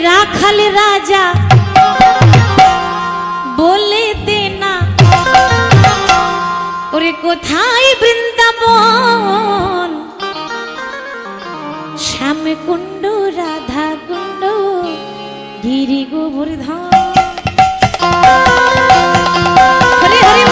রাখাল রাজা বলে দে না ওরে কোথায় বৃন্দাবন শ্যাম কুণ্ড রাধা কুণ্ড গিরি গোবর্ধন হরে হরে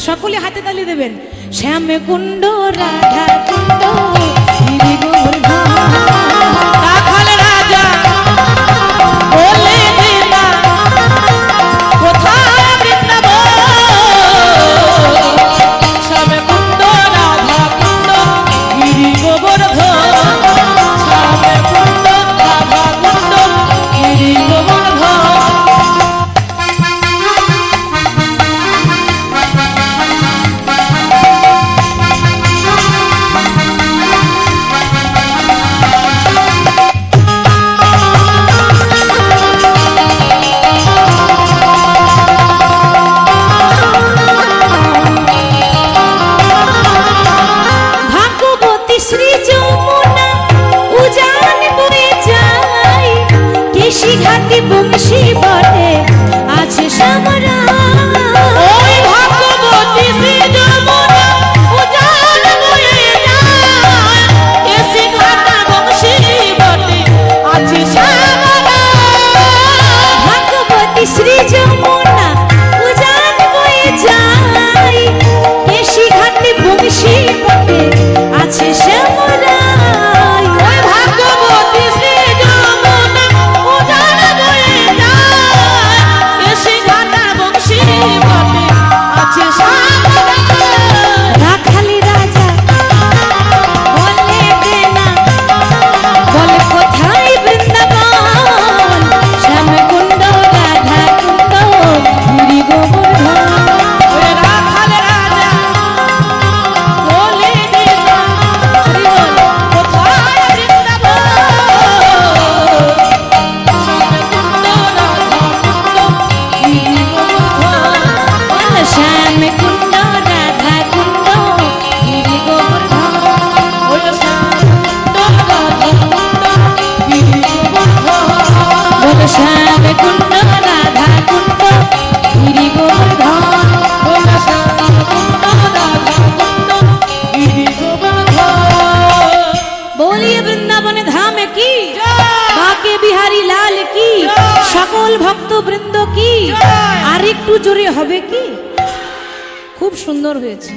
সকলে হাতে তালি দেবেন শ্যাম কুণ্ড রাধা কুণ্ড গিরি গোবর্ধন রাখাল রাজা বলে দে না কোথায় বৃন্দাবন শ্যাম কুণ্ড রাধা কুণ্ড গিরি গোবর্ধন শ্যাম কুণ্ড রাধা কুণ্ড গিরি গোবর্ধন বংশী বটে আছে সামরা ওই ভগবতী শ্রী যমুনা উজান বয়ে যায় এসে ঘাটা বংশী বটে আছে সামরা ভগবতী শ্রী যমুনা উজান বয়ে যায় এসে ঘাটে বংশী বটে আছে সামরা ওই ভগবতী শ্রী শ্যাম কুণ্ড রাধা কুণ্ড গিরি গোবর্ধন बोलिए वृंदावन धाम की बाके बिहारी लाल की সকল ভক্ত বৃন্দ কি আর একটু জোরে হবে কি খুব সুন্দর হয়েছে।